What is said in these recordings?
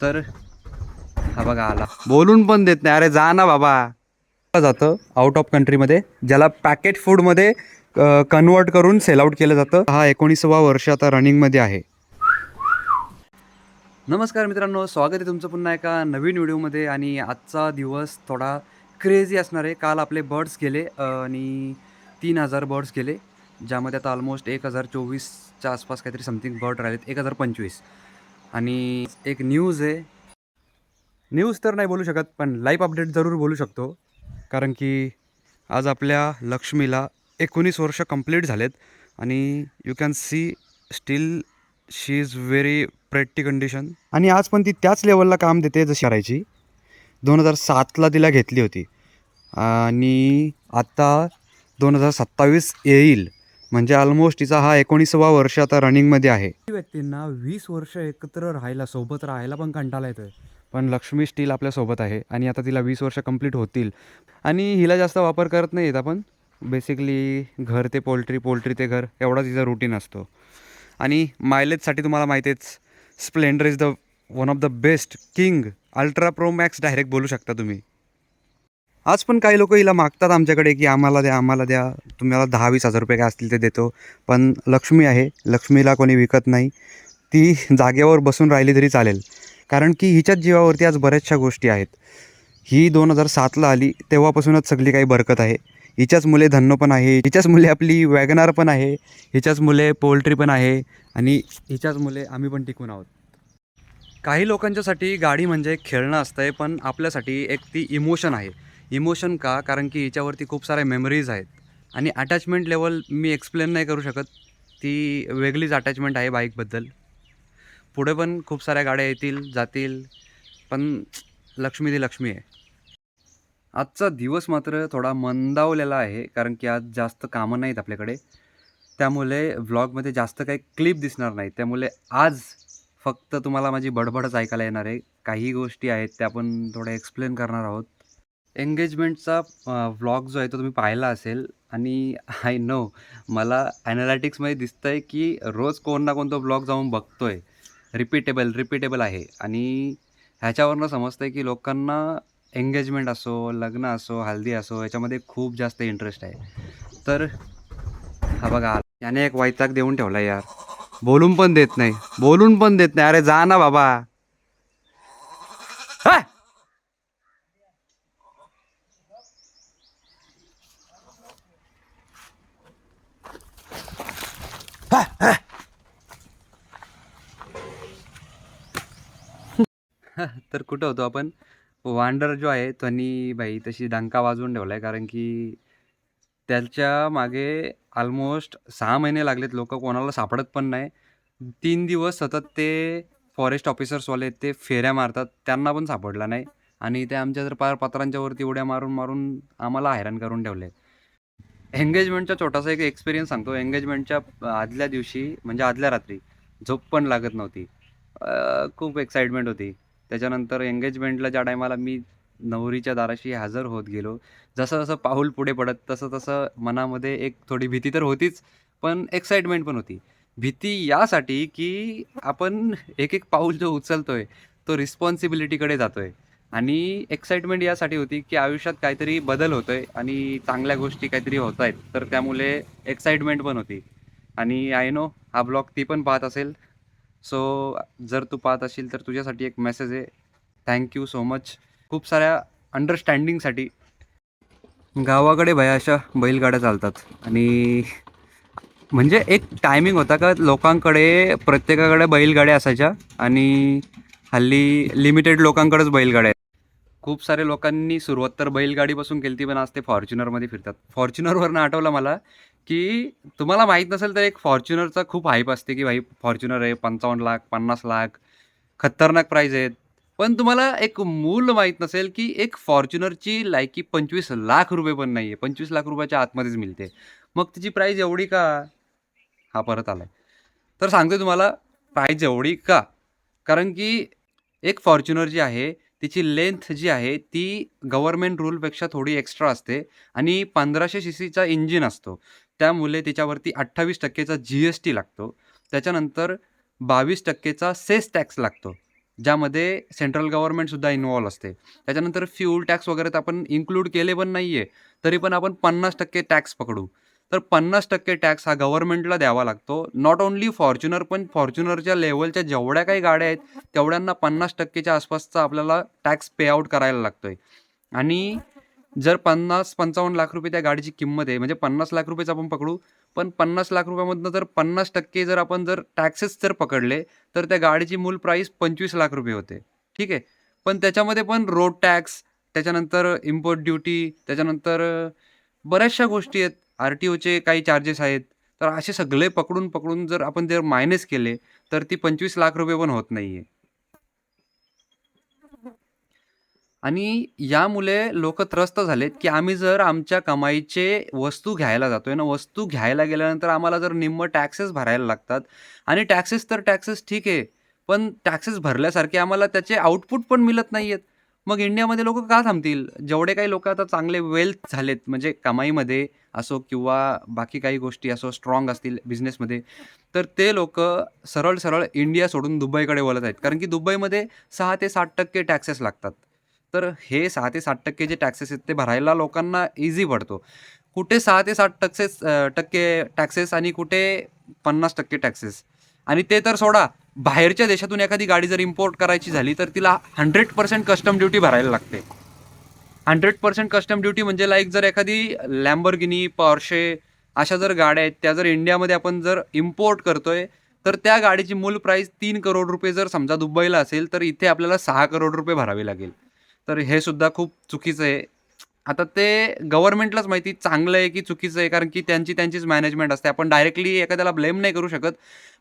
तर हा बघा आला, बोलून पण देत नाही. अरे जा ना बाबा. जातं आउट ऑफ कंट्रीमध्ये, ज्याला पॅकेट फूडमध्ये कन्वर्ट करून सेल आउट केलं जातं. हा 19वा वर्ष आता रनिंगमध्ये आहे. नमस्कार मित्रांनो, स्वागत आहे तुमचं पुन्हा एका नवीन व्हिडिओमध्ये. आणि आजचा दिवस थोडा क्रेझी असणार आहे. काल आपले बर्ड्स गेले आणि 3,000 बर्ड्स गेले, ज्यामध्ये आता ऑलमोस्ट 1,024च्या आसपास काहीतरी समथिंग बर्ड राहिलेत, 1,025. आणि एक न्यूज आहे. न्यूज तर नाही बोलू शकत, पण लाईव्ह अपडेट जरूर बोलू शकतो. कारण की आज आपल्या लक्ष्मीला 19 वर्ष कंप्लीट झालेत. आणि you can see steel she is very pretty condition. आणि आज पण ती त्याच लेवलला काम देते जशी करायची. 2007ला तिला घेतली होती आणि आता 2027 येईल, म्हणजे ऑलमोस्ट तिचा हा 19वा वर्ष आता रनिंगमध्ये आहे. व्यक्तींना 20 वर्ष एकत्र राहायला, सोबत राहायला पण कंटाळा येतोय, पण लक्ष्मी स्टील आपल्यासोबत आहे. आणि आता तिला 20 वर्ष कंप्लीट होतील. आणि हिला जास्त वापर करत नाही येत आपण. बेसिकली घर ते पोल्ट्री, पोल्ट्री ते घर, एवढा तिचा रुटीन असतो. आणि मायलेजसाठी तुम्हाला माहिती आहेच, Splendor is the one of the best king. Ultra pro max direct बोलू शकता तुम्ही. आज पण काही लोक हिला मागतात आमच्याकडे की आम्हाला द्या, आम्हाला द्या, तुम्हाला 10-20 हजार रुपये काय असतील ते देतो. पण लक्ष्मी आहे, लक्ष्मीला कोणी विकत नाही. ती जागेवर बसून राहिली तरी चालेल, कारण की हिच्याच जीवावरती आज बऱ्याचशा गोष्टी आहेत. ही 2007ला आली तेव्हापासूनच सगळी काही बरकत आहे. हिच्याच मुले धन्नो पण आहे, हिच्याच मुले आपली वॅगनार पण आहे, हिच्याच मुले पोल्ट्री पण आहे, आणि हिच्याच मुले आम्ही पण टिकून आहोत. काही लोकांच्यासाठी गाडी म्हणजे खेळणं असतं आहे, पण आपल्यासाठी एक ती इमोशन आहे. इमोशन का? कारण की हिच्यावरती खूप साऱ्या मेमरीज आहेत. आणि अटॅचमेंट लेवल मी एक्सप्लेन नाही करू शकत. ती वेगळीच अटॅचमेंट आहे बाईकबद्दल. पुढे पण खूप साऱ्या गाड्या येतील जातील, पण लक्ष्मी ती लक्ष्मी आहे. आजचा दिवस मात्र थोडा मंदावलेला आहे, कारण की आज जास्त कामं नाहीत आपल्याकडे. त्यामुळे व्लॉगमध्ये जास्त काही क्लिप दिसणार नाहीत. त्यामुळे आज फक्त तुम्हाला माझी बडबडच ऐकायला येणार आहे. काही गोष्टी आहेत त्या आपण थोड्या एक्सप्लेन करणार आहोत. एंगेजमेंटचा व्लॉग जो आहे तो तुम्ही पाहिला असेल. आणि आय नो, मला ॲनालिटिक्समध्ये दिसतं आहे की रोज कोण ना कोणता व्लॉग जाऊन बघतो आहे. रिपीटेबल आहे. आणि ह्याच्यावरनं समजतं आहे की लोकांना एंगेजमेंट असो, लग्न असो, हल्दी असो, याच्यामध्ये खूप जास्त इंटरेस्ट आहे. तर हा बघा, याने एक वैताग देऊन ठेवला यार. बोलून पण देत नाही, बोलून पण देत नाही. अरे जा ना बाबा. हा! तर कुठं होतो आपण. वांडर जो आहे त्यांनी भाई तशी डंका वाजवून ठेवला आहे, कारण की त्याच्या मागे ऑलमोस्ट 6 महिने लागलेत. लोक कोणाला सापडत पण नाही. 3 दिवस सतत ते फॉरेस्ट ऑफिसर्सवाले ते फेऱ्या मारतात, त्यांना पण सापडला नाही. आणि ते आमच्या जर पार पत्रांच्या वरती उड्या मारून मारून आम्हाला हैराण करून ठेवले. एंगेजमेंटचा छोटासा एक एक्सपिरियन्स सांगतो. एंगेजमेंटच्या आदल्या दिवशी, म्हणजे आदल्या रात्री, झोप पण लागत नव्हती. खूप एक्साइटमेंट होती. त्याच्यानंतर एंगेजमेंटला ज्या टायमाला मी नवरीच्या दाराशी हजर होत गेलो, जसं जसं पाऊल पुढे पडत तसं तसं मनामध्ये एक थोडी भीती तर होतीच, पण एक्साइटमेंट पण होती. भीती यासाठी की आपण एक एक पाऊल जो उचलतोय तो रिस्पॉन्सिबिलिटीकडे जातोय. आणि एक्साइटमेंट यासाठी होती की आयुष्यात काहीतरी बदल होतोय आणि चांगल्या गोष्टी काहीतरी होत आहेत, तर त्यामुळे एक्साइटमेंट पण होती. आणि आय नो हा ब्लॉग ती पण पाहत असेल. सो जर तू पाहत असेल तर तुझ्यासाठी एक मेसेज आहे. थँक्यू सो मच खूप साऱ्या अंडरस्टँडिंगसाठी. गावाकडे भया अशा बैलगाड्या चालतात. आणि म्हणजे एक टायमिंग होता का लोकांकडे, प्रत्येकाकडे बैलगाड्या असायच्या. आणि हल्ली लिमिटेड लोकांकडेच बैलगाड्या आहेत. खूप सारे लोकांनी सुरुवात तर बैलगाडीपासून केली, पण आज ते फॉर्च्युनरमध्ये फिरतात. फॉर्च्युनरवरनं आठवलं मला की तुम्हाला माहीत नसेल तर एक फॉर्च्युनरचा खूप हाईप असते की भाई फॉर्च्युनर आहे, 55 लाख, 50 लाख, खतरनाक प्राईज आहेत. पण तुम्हाला एक मूल माहीत नसेल की एक फॉर्च्युनरची लायकी 25 लाख रुपये पण नाही आहे, 25 लाख रुपयाच्या आतमध्येच मिळते. मग तिची प्राईज एवढी का? हा परत आलाय. तर सांगतो तुम्हाला प्राईज एवढी का. कारण की एक फॉर्च्युनर जी आहे तिची लेंथ जी आहे ती गव्हर्नमेंट रूलपेक्षा थोडी एक्स्ट्रा असते. आणि 1500 सीसीचा इंजिन असतो. त्यामुळे त्याच्यावरती 28%चा GST लागतो. त्याच्यानंतर 22%चा सेस टॅक्स लागतो. ज्यामध्ये सेंट्रल गव्हर्नमेंटसुद्धा इन्व्हॉल्व असते. त्याच्यानंतर फ्यूल टॅक्स वगैरे तर आपण इन्क्लूड केले पण नाही आहे. तरी पण आपण 50% टॅक्स पकडू. तर 50% टॅक्स हा गव्हर्नमेंटला द्यावा लागतो. नॉट ओन्ली फॉर्च्युनर, पण फॉर्च्युनरच्या लेव्हलच्या जेवढ्या काही गाड्या आहेत, तेवढ्यांना 50% च्या आसपासचा आपल्याला टॅक्स पे आउट करायला लागतोय. आणि जर 50-55 लाख रुपये त्या गाडीची किंमत आहे, म्हणजे 50 लाख रुपयेच आपण पकडू. पण 50 लाख रुपयामधनं जर 50% जर आपण जर टॅक्सेस जर पकडले, तर त्या गाडीची मूळ प्राईस 25 लाख रुपये होते. ठीक आहे. पण त्याच्यामध्ये पण रोड टॅक्स, त्याच्यानंतर इम्पोर्ट ड्युटी, त्याच्यानंतर बऱ्याचशा गोष्टी आहेत. आर-टी-ओचे काही चार्जेस आहेत. तर असे सगळे पकडून जर आपण जर मायनस केले, तर ती 25 लाख रुपये पण होत नाहीये. आणि यामुळे लोकं त्रस्त झालेत, की आम्ही जर आमच्या कमाईचे वस्तू घ्यायला जातोय ना, वस्तू घ्यायला गेल्यानंतर आम्हाला जर निम्मं टॅक्सेस भरायला लागतात आणि टॅक्सेस तर टॅक्सेस ठीक आहे, पण टॅक्सेस भरल्यासारखे आम्हाला त्याचे आउटपुट पण मिळत नाहीयेत. मग इंडियामध्ये लोकं का थांबतील? जेवढे काही लोकं आता चांगले वेल्थ झालेत, म्हणजे कमाईमध्ये असो किंवा बाकी काही गोष्टी असो, स्ट्राँग असतील बिझनेसमध्ये, तर ते लोकं सरळ-सरळ इंडिया सोडून दुबईकडे वळत आहेत. कारण की दुबईमध्ये 6 ते 7% टॅक्सेस लागतात. तर हे 6 ते 7% जे टॅक्सेस आहेत ते भरायला लोकांना ईझी पडतो. कुठे 6 ते 7 टक्के टॅक्सेस आणि कुठे 50% टॅक्सेस. आणि ते तर सोडा, बाहेरच्या देशातून एखादी गाडी जर इम्पोर्ट करायची झाली, तर तिला 100% कस्टम ड्युटी भरायला लागते. 100% कस्टम ड्युटी म्हणजे लाईक जर एखादी Lamborghini, Porsche अशा जर गाड्या आहेत, त्या जर इंडियामध्ये आपण जर इम्पोर्ट करतोय, तर त्या गाडीची मूळ प्राईस 3 करोड रुपये जर समजा दुबईला असेल, तर इथे आपल्याला 6 करोड रुपये भरावे लागेल. तर हे सुद्धा खूप चुकीचं आहे. आता ते गव्हर्नमेंटलाच माहिती चांगलं आहे की चुकीचं आहे, कारण की त्यांचीच मॅनेजमेंट असते. आपण डायरेक्टली एखाद्याला ब्लेम नाही करू शकत.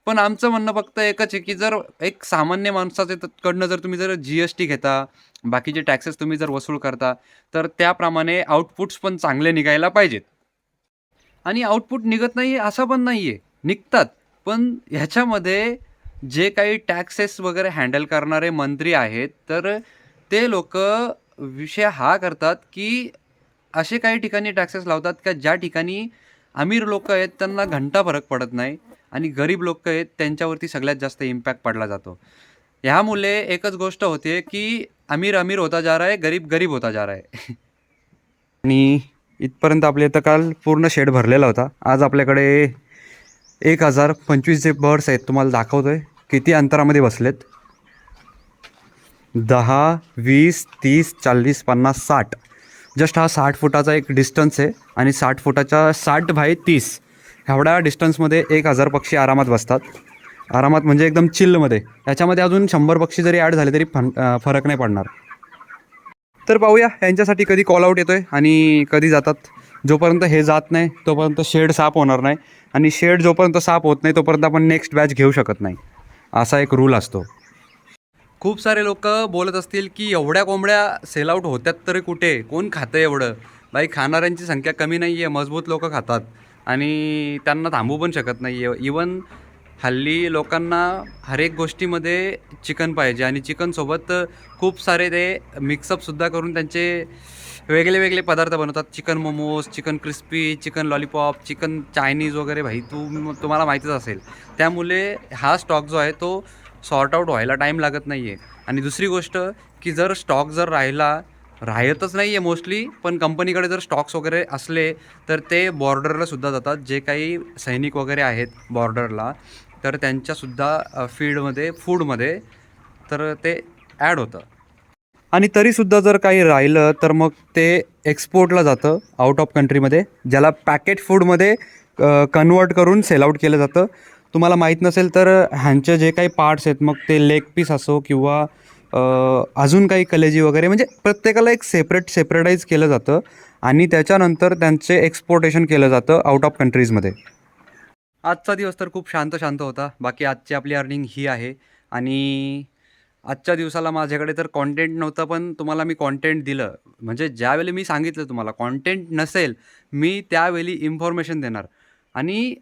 पण आमचं म्हणणं फक्त एकच आहे, की जर एक सामान्य माणसाच्या कडनं जर तुम्ही जर जी-एस-टी घेता, बाकीचे टॅक्सेस तुम्ही जर वसूल करता, तर त्याप्रमाणे आउटपुट्स पण चांगले निघायला पाहिजेत. आणि आउटपुट निघत नाही असं पण नाहीये. निघतात. पण ह्याच्यामध्ये जे काही टॅक्सेस वगैरे हँडल करणारे मंत्री आहेत, तर ते लोकं विषय हा करतात, की असे काही ठिकाणी टॅक्सेस लावतात, का ज्या ठिकाणी अमीर लोकं आहेत त्यांना घंटा फरक पडत नाही आणि गरीब लोकं आहेत त्यांच्यावरती सगळ्यात जास्त इम्पॅक्ट पडला जातो. ह्यामुळे एकच गोष्ट होते, की अमीर अमीर होता जा रहा है, गरीब गरीब होता जा रहा है. आणि इथपर्यंत आपल्या इथं काल पूर्ण शेड भरलेला होता. आज आपल्याकडे 1025 जे बर्ड्स आहेत तुम्हाला दाखवतोय. किती अंतरामध्ये बसलेत. 10, 20, 30, 40, 50, 60. जस्ट हा 60 फुटाचा एक डिस्टन्स आहे आणि 60 फुटाच्या 60 बाय 30 एवढ्या डिस्टन्समध्ये 1000 पक्षी आरामात बसतात. आरामात म्हणजे एकदम चिलमध्ये. याच्यामध्ये अजून 100 पक्षी जरी ॲड झाले तरी फरक नाही पडणार. तर पाहूया यांच्यासाठी कधी कॉल आउट येतोय आणि कधी जातात. जोपर्यंत हे जात नाही तोपर्यंत शेड साफ होणार नाही आणि शेड जोपर्यंत साफ होत नाही तोपर्यंत आपण नेक्स्ट बॅच घेऊ शकत नाही. असा एक रूल असतो. खूप सारे लोकं बोलत असतील, की एवढ्या कोंबड्या सेल आउट होत्यात तरी कुठे? कोण खातं एवढं? भाई खाणाऱ्यांची संख्या कमी नाही आहे. मजबूत लोकं खातात आणि त्यांना थांबवू पण शकत नाही आहे. इवन हल्ली लोकांना हर एक गोष्टीमध्ये चिकन पाहिजे आणि चिकनसोबत खूप सारे ते मिक्सअपसुद्धा करून त्यांचे वेगळे पदार्थ बनवतात. Chicken momos, chicken crispy, chicken lollipop, chicken Chinese वगैरे भाई तुम्हाला माहितीच असेल. त्यामुळे हा स्टॉक जो आहे तो सॉर्ट आउट व्हायला टाईम लागत नाही आहे. आणि दुसरी गोष्ट, की जर स्टॉक जर राहतच नाही आहे मोस्टली, पण कंपनीकडे जर स्टॉक्स वगैरे असले, तर ते बॉर्डरला सुद्धा जातात. जे काही सैनिक वगैरे आहेत बॉर्डरला, तर त्यांच्यासुद्धा फूडमध्ये तर ते ॲड होतं. आणि तरीसुद्धा जर काही राहिलं, तर मग ते एक्सपोर्टला जातं आउट ऑफ कंट्रीमध्ये, ज्याला पॅकेट फूडमध्ये कन्वर्ट करून सेल आउट केलं जातं. तुम्हाला माहीत नसेल तर ह्यांचे जे काही पार्ट्स आहेत, मग ते लेग पीस असो किंवा अजून काही कलेजी वगैरे, म्हणजे प्रत्येकाला एक सेपरेटाईज केलं जातं आणि त्याच्यानंतर त्यांचे एक्सपोर्टेशन केलं जातं आउट ऑफ कंट्रीजमध्ये. आजचा दिवस तर खूप शांत होता. बाकी आजची आपली अर्निंग ही आहे आणि आजच्या दिवसाला माझ्याकडे तर कॉन्टेंट नव्हतं, पण तुम्हाला मी कॉन्टेंट दिलं. म्हणजे ज्यावेळी मी सांगितलं तुम्हाला कॉन्टेंट नसेल, मी त्यावेळी इन्फॉर्मेशन देणार आणि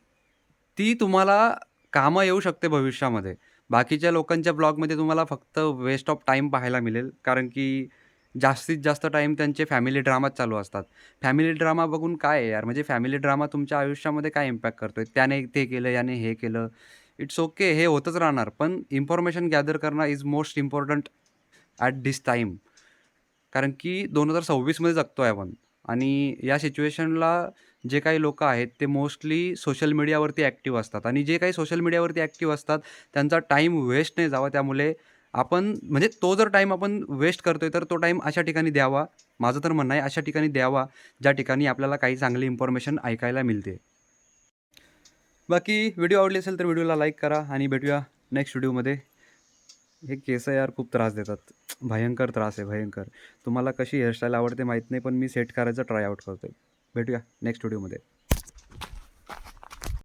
ती तुम्हाला कामं येऊ शकते भविष्यामध्ये. बाकीच्या लोकांच्या ब्लॉगमध्ये तुम्हाला फक्त वेस्ट ऑफ टाईम पाहायला मिळेल, कारण की जास्तीत जास्त टाईम त्यांचे फॅमिली ड्रामाच चालू असतात. फॅमिली ड्रामा बघून काय आहे यार, म्हणजे फॅमिली ड्रामा तुमच्या आयुष्यामध्ये काय इम्पॅक्ट करतोय? त्याने ते केलं, याने हे केलं. इट्स ओके, हे होतच राहणार. पण इन्फॉर्मेशन गॅदर करणं is most important at this time. कारण की 2026 मध्ये जगतोय आपण आणि या सिच्युएशनला जे काही लोकं आहेत ते मोस्टली सोशल मीडियावरती ॲक्टिव्ह असतात आणि जे काही सोशल मीडियावरती ॲक्टिव्ह असतात त्यांचा टाईम वेस्ट नाही जावा. त्यामुळे आपण म्हणजे तो जर टाईम आपण वेस्ट करतोय तर तो टाईम अशा ठिकाणी द्यावा. माझं तर म्हणणं आहे अशा ठिकाणी द्यावा ज्या ठिकाणी आपल्याला काही चांगली इन्फॉर्मेशन ऐकायला मिळते. बाकी व्हिडिओ आवडली असेल तर व्हिडिओला लाईक करा आणि भेटूया नेक्स्ट व्हिडिओमध्ये. हे केस यार खूप त्रास देतात. भयंकर त्रास आहे, भयंकर. तुम्हाला कशी हेअरस्टाईल आवडते माहीत नाही, पण मी सेट करायचा ट्राय आउट करतोय. भेटूया नेक्स्ट व्हिडिओमध्ये.